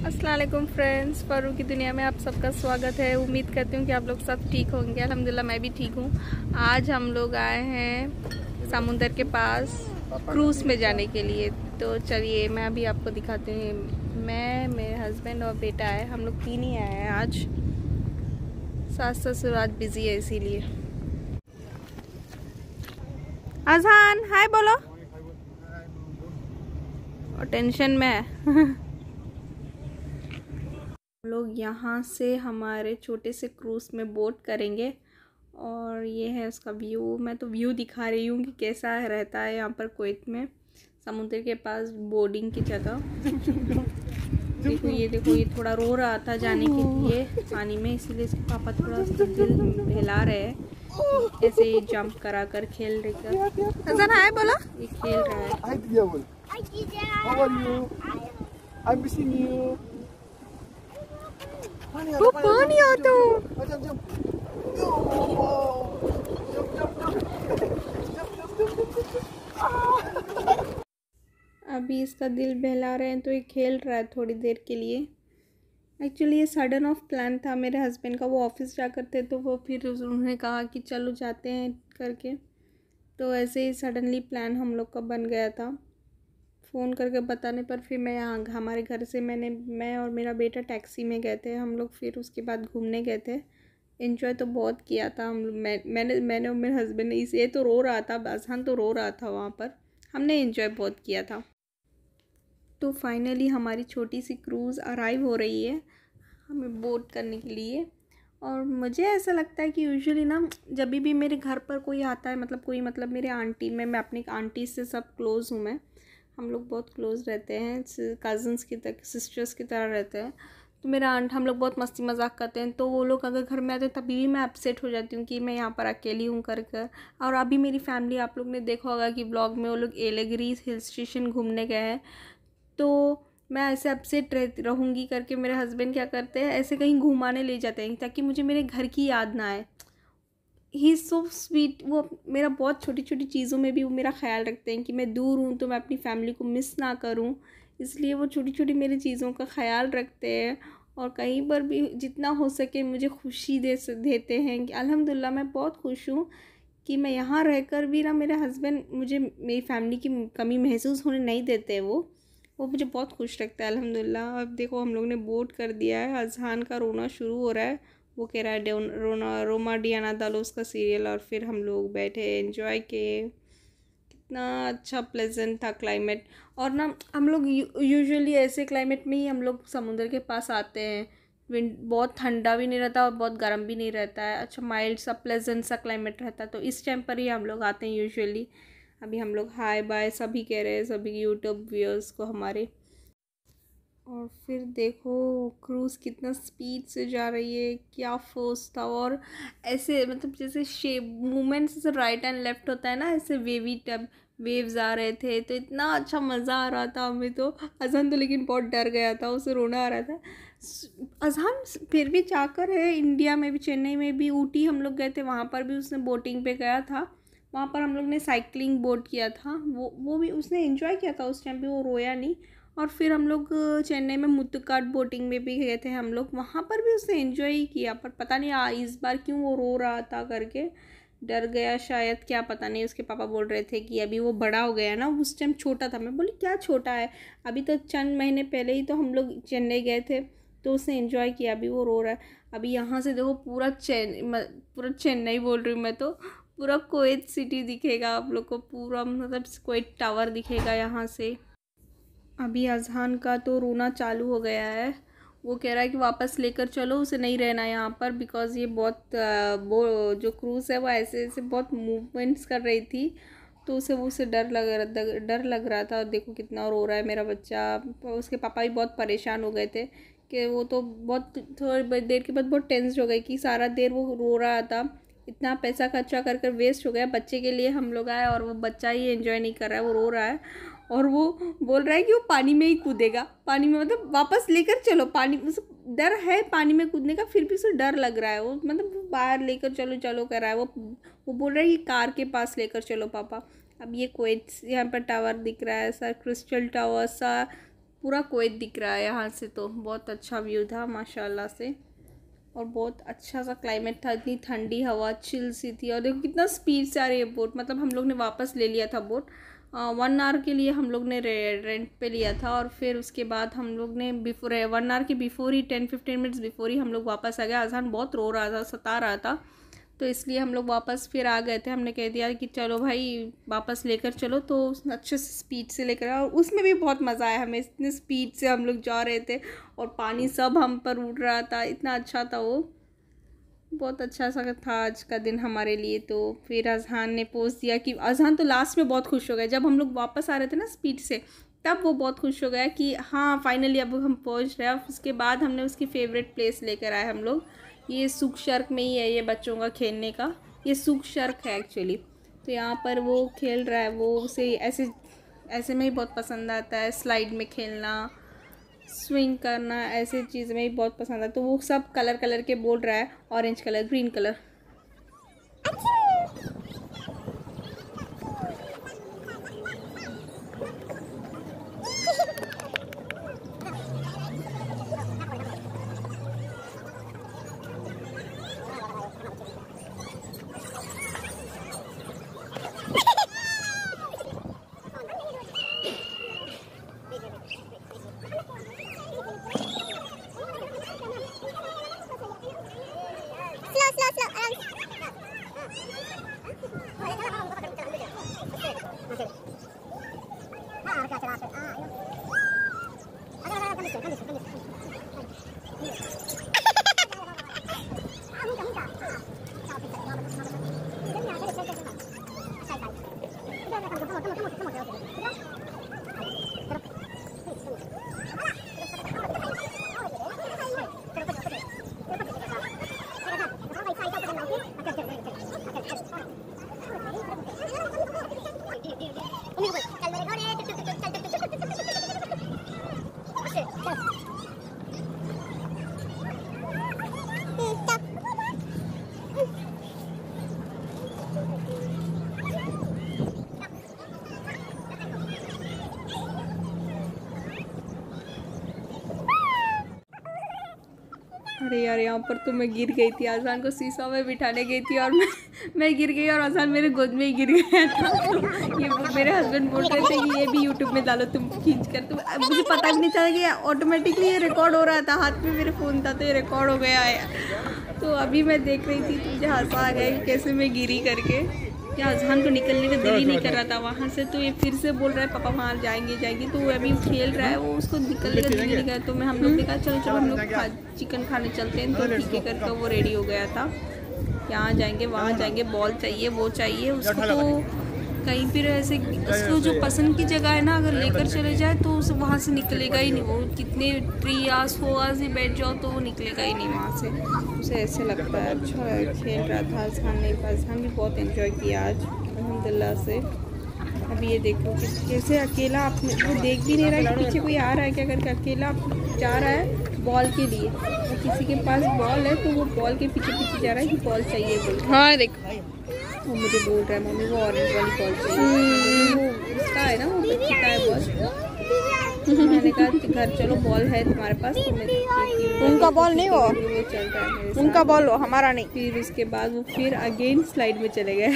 अस्सलाम वालेकुम फ्रेंड्स, फ़ारूक की दुनिया में आप सबका स्वागत है। उम्मीद करती हूँ कि आप लोग सब ठीक होंगे। अल्हम्दुलिल्लाह मैं भी ठीक हूँ। आज हम लोग आए हैं समुंदर के पास क्रूज़ में जाने के लिए। तो चलिए मैं अभी आपको दिखाती हूँ। मैं, मेरे हस्बैंड और बेटा है, हम लोग तीन ही आए हैं आज। सास ससुर आज बिज़ी है इसीलिए। अजहान हाय बोलो। और टेंशन में है। लोग यहाँ से हमारे छोटे से क्रूज़ में बोट करेंगे और ये है उसका व्यू। मैं तो व्यू दिखा रही हूँ कि कैसा रहता है यहाँ पर कुवैत में समुद्र के पास बोर्डिंग की जगह। देखो ये थोड़ा रो रहा था जाने के लिए पानी में, इसीलिए इसके पापा थोड़ा उसका दिल बहला रहे हैं। ऐसे ही जंप करा कर खेल रहे कर। हसन हाय बोला, ये खेल रहा है। How are you? I'm missing you. वो पानी आ तो अभी इसका दिल बहला रहे हैं तो ये खेल रहा है थोड़ी देर के लिए। एक्चुअली ये सडन ऑफ प्लान था मेरे हस्बैंड का। वो ऑफिस जा करते तो वो फिर उन्होंने कहा कि चलो जाते हैं करके, तो ऐसे ही सडनली प्लान हम लोग का बन गया था। फ़ोन करके बताने पर फिर मैं यहाँ हमारे घर से मैं और मेरा बेटा टैक्सी में गए थे हम लोग। फिर उसके बाद घूमने गए थे। एंजॉय तो बहुत किया था हम। मैंने और मेरे हस्बैंड ने ये तो रो रहा था, अजहान तो रो रहा था वहाँ पर। हमने एंजॉय बहुत किया था। तो फाइनली हमारी छोटी सी क्रूज़ अराइव हो रही है हमें बोट करने के लिए। और मुझे ऐसा लगता है कि यूजुअली ना जब भी मेरे घर पर कोई आता है, मतलब मेरे आंटी में, मैं अपनी आंटी से सब क्लोज़ हूँ। हम लोग बहुत क्लोज़ रहते हैं, कज़न्स की तरह, सिस्टर्स की तरह रहते हैं। तो मेरा आंट, हम लोग बहुत मस्ती मजाक करते हैं। तो वो लोग अगर घर में आते हैं तभी भी मैं अपसेट हो जाती हूँ कि मैं यहाँ पर अकेली हूँ कर। और अभी मेरी फैमिली, आप लोग ने देखा होगा कि ब्लॉग में वो लोग एलेगरी हिल स्टेशन घूमने गए हैं। तो मैं ऐसे अपसेट रहूँगी करके मेरे हस्बैंड क्या करते हैं, ऐसे कहीं घुमाने ले जाते हैं ताकि मुझे मेरे घर की याद ना आए। He is so sweet. वो मेरा बहुत छोटी छोटी चीज़ों में भी वो मेरा ख्याल रखते हैं कि मैं दूर हूँ तो मैं अपनी फैमिली को मिस ना करूँ। इसलिए वो छोटी छोटी मेरी चीज़ों का ख्याल रखते हैं और कहीं पर भी जितना हो सके मुझे खुशी देते हैं कि अल्हम्दुलिल्लाह मैं बहुत खुश हूँ कि मैं यहाँ रहकर भी ना, मेरे हस्बैंड मुझे मेरी फैमिली की कमी महसूस होने नहीं देते। वो मुझे बहुत खुश रखता है अल्हम्दुलिल्लाह। अब देखो हम लोग ने बोट कर दिया है। अजहान का रोना शुरू हो रहा है। वो कह रहा है रोना रोमा डियाना दालोस का सीरियल। और फिर हम लोग बैठे एंजॉय किए। कितना अच्छा प्लेजेंट था क्लाइमेट। और ना हम लोग यूजुअली ऐसे क्लाइमेट में ही हम लोग समुद्र के पास आते हैं। विंड बहुत ठंडा भी नहीं रहता और बहुत गर्म भी नहीं रहता है। अच्छा माइल्ड सा प्लेजेंट सा क्लाइमेट रहता है। तो इस टाइम पर ही हम लोग आते हैं यूजुअली। अभी हम लोग हाय बाय सभी कह रहे हैं, सभी यूट्यूब व्यूअर्स को हमारे। और फिर देखो क्रूज़ कितना स्पीड से जा रही है, क्या फोर्स था। और ऐसे मतलब जैसे शेप मूवमेंट्स, जैसे राइट एंड लेफ्ट होता है ना, ऐसे वेवी टब वेव्स आ रहे थे। तो इतना अच्छा मज़ा आ रहा था हमें तो। अजहान तो लेकिन बहुत डर गया था, उसे रोना आ रहा था। अजहान फिर भी जाकर है इंडिया में भी, चेन्नई में भी, ऊटी हम लोग गए थे, वहाँ पर भी उसने बोटिंग पे गया था। वहाँ पर हम लोग ने साइकिलिंग बोट किया था। वो भी उसने एंजॉय किया था उस टाइम पे, वो रोया नहीं। और फिर हम लोग चेन्नई में मुत्तुकाट बोटिंग में भी गए थे हम लोग, वहाँ पर भी उसने एंजॉय ही किया। पर पता नहीं इस बार क्यों वो रो रहा था करके, डर गया शायद, क्या पता नहीं। उसके पापा बोल रहे थे कि अभी वो बड़ा हो गया ना, उस टाइम छोटा था। मैं बोली क्या छोटा है, अभी तो चंद महीने पहले ही तो हम लोग चेन्नई गए थे, तो उसने एंजॉय किया। अभी वो रो रहा है। अभी यहाँ से देखो पूरा चेन्नई बोल रही हूँ मैं तो, पूरा कुवैत सिटी दिखेगा आप लोग को, पूरा मतलब कुवैत टावर दिखेगा यहाँ से। अभी अजहान का तो रोना चालू हो गया है। वो कह रहा है कि वापस लेकर चलो, उसे नहीं रहना यहाँ पर, बिकॉज़ ये बहुत वो जो क्रूज़ है वो ऐसे ऐसे बहुत मूवमेंट्स कर रही थी, तो उसे डर लग रहा था। और देखो कितना रो रहा है मेरा बच्चा। उसके पापा भी बहुत परेशान हो गए थे कि वो तो बहुत थोड़ी देर के बाद बहुत टेंस हो गई कि सारा देर वो रो रहा था। इतना पैसा खर्चा कर कर वेस्ट हो गया बच्चे के लिए। हम लोग आए और वो बच्चा ही एंजॉय नहीं कर रहा है, वो रो रहा है। और वो बोल रहा है कि वो पानी में ही कूदेगा, पानी में मतलब वापस लेकर चलो पानी। उसे डर है पानी में कूदने का, फिर भी उसे डर लग रहा है। वो मतलब बाहर लेकर चलो चलो कर रहा है। वो बोल रहा है कि कार के पास लेकर चलो पापा। अब ये कुवैत यहाँ पर टावर दिख रहा है सर, क्रिस्टल टावर सा, पूरा कुवैत दिख रहा है यहाँ से, तो बहुत अच्छा व्यू था माशाल्लाह से। और बहुत अच्छा सा क्लाइमेट था, इतनी ठंडी हवा चिल सी थी। और देखो कितना स्पीड से आ रही है बोट, मतलब हम लोग ने वापस ले लिया था बोट 1 आवर के लिए हम लोग ने रेंट पे लिया था। और फिर उसके बाद हम लोग ने बिफोर 1 आवर के before he 10-15 minutes before he हम लोग वापस आ गए। अज़हान बहुत रो रहा था, सता रहा था, तो इसलिए हम लोग वापस फिर आ गए थे। हमने कह दिया कि चलो भाई वापस लेकर चलो, तो अच्छे से स्पीड से लेकर आया। और उसमें भी बहुत मज़ा आया हमें, इतने स्पीड से हम लोग जा रहे थे और पानी सब हम पर उड़ रहा था, इतना अच्छा था वो। बहुत अच्छा सा था आज का दिन हमारे लिए। तो फिर अज़हान ने पोस्ट दिया कि अज़हान तो लास्ट में बहुत खुश हो गया जब हम लोग वापस आ रहे थे ना स्पीड से, तब वो बहुत खुश हो गया कि हाँ फाइनली अब हम पहुंच रहे हैं। उसके बाद हमने उसकी फ़ेवरेट प्लेस लेकर आए हम लोग, ये सुख शर्क में ही है, ये बच्चों का खेलने का ये सुख शर्क है एक्चुअली। तो यहाँ पर वो खेल रहा है, वो उसे ऐसे में ही बहुत पसंद आता है, स्लाइड में खेलना, स्विंग करना, ऐसे चीज़ में ही बहुत पसंद है। तो वो सब कलर के बोल रहा है, ऑरेंज कलर, ग्रीन कलर। अरे यार यहाँ पर तो मैं गिर गई थी, अज़हान को सीसा में बिठाने गई थी और मैं गिर गई और अज़हान मेरे गोद में ही गिर गया था। तो ये मेरे हस्बैंड बोल रहे थे कि ये भी यूट्यूब में डालो तुम खींच कर। तो मुझे पता भी नहीं चला कि ऑटोमेटिकली ये रिकॉर्ड हो रहा था, हाथ में मेरे फ़ोन था तो ये रिकॉर्ड हो गया है। तो अभी मैं देख रही थी तो मुझे हंसा आ गया कि कैसे मैं गिरी करके। क्या अज़हान को निकलने का दिल ही नहीं कर रहा था वहाँ से, तो ये फिर से बोल रहा है पापा वहाँ जाएंगे। तो वो अभी खेल रहा है, वो उसको निकलने का दिल नहीं कर। तो हम लोग ने कहा चलो हम लोग चिकन खाने चलते हैं। तो ठीक है करके वो रेडी हो गया था, यहाँ जाएंगे वहाँ जाएंगे, बॉल चाहिए वो चाहिए उसको। तो कहीं फिर ऐसे उसको जो पसंद की जगह है ना, अगर लेकर चले जाए तो उसे वहाँ से निकलेगा ही नहीं। वो कितने 3 आवर्स 4 आवर्स ही बैठ जाओ तो वो निकलेगा ही नहीं वहाँ से, उसे ऐसे लगता है। अच्छा खेल रहा था अज़हान ने, अज़हान भी बहुत एंजॉय किया आज अल्हम्दुलिल्लाह से। अभी ये देखो कि कैसे अकेला अपने वो देख भी नहीं रहा है कि पीछे कोई आ रहा है क्या करके, अकेला जा रहा है बॉल के लिए। वो किसी के पास बॉल है तो वो बॉल के पीछे पीछे जा रहा है कि बॉल चाहिए बोल। हाँ देखो वो मुझे बोल रहा है मम्मी वो ऑरेंज वाली बॉल चाहिए, वो उसका है ना, वो बच्ची का है बॉल। मैंने कहा घर चलो बॉल है तुम्हारे पास तो मैं उनका बॉल नहीं, वो चल रहा है उनका बॉल हो हमारा नहीं। फिर उसके बाद वो फिर अगेन स्लाइड में चले गए।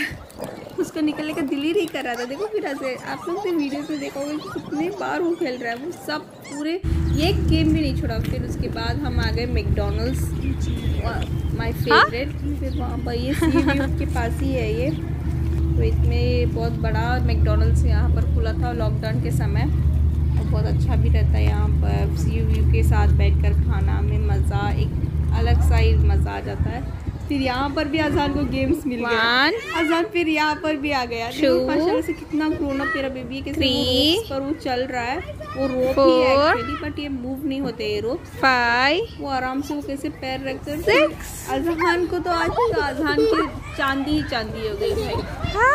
उसको निकलने का दिल ही नहीं कर रहा था। देखो फिर ऐसे आप लोग से वीडियो में देखोगे कि कितने बार वो खेल रहा है, वो सब पूरे ये गेम भी नहीं छोड़ा। फिर उसके बाद हम आ गए मैकडॉनल्ड्स, माय फेवरेट। फिर वहाँ पर ये सी व्यू के पास ही है ये, तो इसमें बहुत बड़ा मैकडॉनल्ड्स यहाँ पर खुला था लॉकडाउन के समय, और बहुत अच्छा भी रहता है यहाँ पर सी व्यू के साथ बैठकर खाना में मज़ा, एक अलग सा ही मज़ा आ जाता है। फिर यहाँ पर भी अज़हान को गेम्स मिल गया, अज़हान फिर यहाँ पर भी आ गया। माशाल्लाह से कितना ग्रोन अप मेरा बेबी है, कैसे पर वो चल रहा है। वो रोप ही है एक्चुअली, बट ये मूव नहीं होते ये रोप। 5 वो आराम से वो कैसे पैर रखकर 6। अज़हान को तो आज तो अज़हान की चांदी ही चांदी हो गई भाई।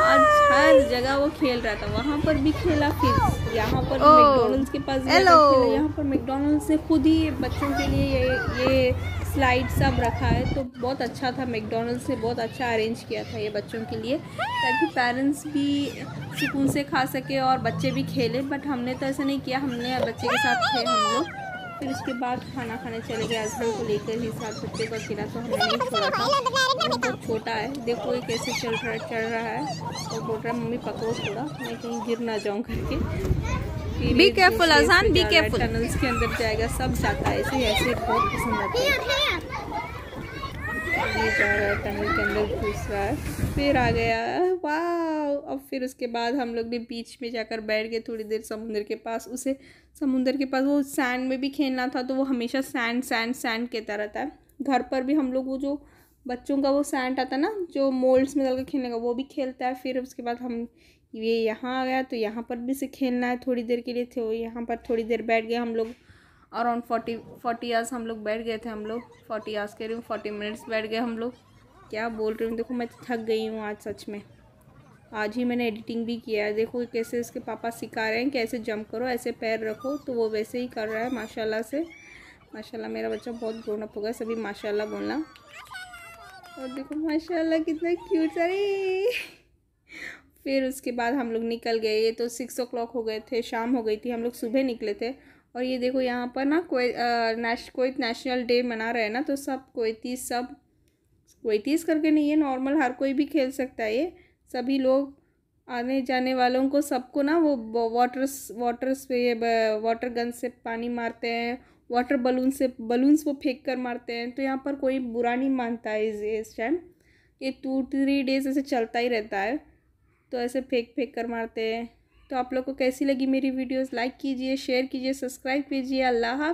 आज हर जगह वो खेल रहा था, वहाँ पर भी खेला, फिर यहाँ पर मैकडॉनल्ड्स के पास यहाँ पर मैकडॉनल्ड्स ने खुद ही बच्चों के लिए ये स्लाइड सब रखा है, तो बहुत अच्छा था। मैकडॉनल्ड्स ने बहुत अच्छा अरेंज किया था ये बच्चों के लिए, ताकि पेरेंट्स भी सुकून से खा सके और बच्चे भी खेले। बट हमने तो ऐसा नहीं किया, हमने बच्चे के साथ थे हम लोग। फिर उसके बाद खाना खाने चले गए, हस्बैंड को लेकर ही साथ बच्चे को अकेला तो हमने नहीं छोड़ा था। वो बहुत छोटा है, देखो ये कैसे चल रहा है और बोल रहा है मम्मी पकड़ो थोड़ा, मैं कहीं गिर ना जाऊँ करके। बी केयरफुल अजान, बी केयरफुल। टनल्स के अंदर जाएगा, सब जाता है ऐसे बहुत पसंद आता है। ये जा रहा है टनल के अंदर, घुस रहा है, फिर आ गया, वाह। अब फिर उसके बाद हम लोग ने बीच में जाकर बैठ गए थोड़ी देर समुंदर के पास। उसे समुंदर के पास वो सैंड में भी खेलना था, तो वो हमेशा सैंड कहता रहता है। घर पर भी हम लोग वो जो बच्चों का वो सैंड आता है ना, जो मोल्ड्स में डाल के खेलने का, वो भी खेलता है। फिर उसके बाद हम ये यहाँ आ गया, तो यहाँ पर भी से खेलना है थोड़ी देर के लिए। थे यहाँ पर थोड़ी देर बैठ गए हम लोग, अराउंड 40 आवर्स हम लोग बैठ गए थे। हम लोग 40 आवर्स कह रही हूँ, 40 मिनट्स बैठ गए हम लोग। क्या बोल रही हूँ, देखो मैं तो थक गई हूँ आज सच में। आज ही मैंने एडिटिंग भी किया है। देखो कैसे इसके पापा सिखा रहे हैं कि ऐसे जंप करो, ऐसे पैर रखो, तो वो वैसे ही कर रहा है माशाल्लाह से। माशाल्लाह मेरा बच्चा बहुत ग्रोन अप होगा, सभी माशाल्लाह बोलना। और देखो माशाल्लाह कितना क्यूट। अरे फिर उसके बाद हम लोग निकल गए। ये तो 6 o'clock हो गए थे, शाम हो गई थी, हम लोग सुबह निकले थे। और ये देखो यहाँ पर ना कुवैत नेशनल डे मना रहे हैं ना, तो सब कुवैतीस करके नहीं है, नॉर्मल हर कोई भी खेल सकता है। ये सभी लोग आने जाने वालों को सबको ना वो वाटर गन से पानी मारते हैं, वाटर बलून्स वो फेंक कर मारते हैं। तो यहाँ पर कोई बुरा नहीं मानता है इस टाइम। ये 2-3 डेज ऐसे चलता ही रहता है, तो ऐसे फेंक कर मारते हैं। तो आप लोग को कैसी लगी मेरी वीडियोस? लाइक कीजिए, शेयर कीजिए, सब्सक्राइब कीजिए। अल्लाह।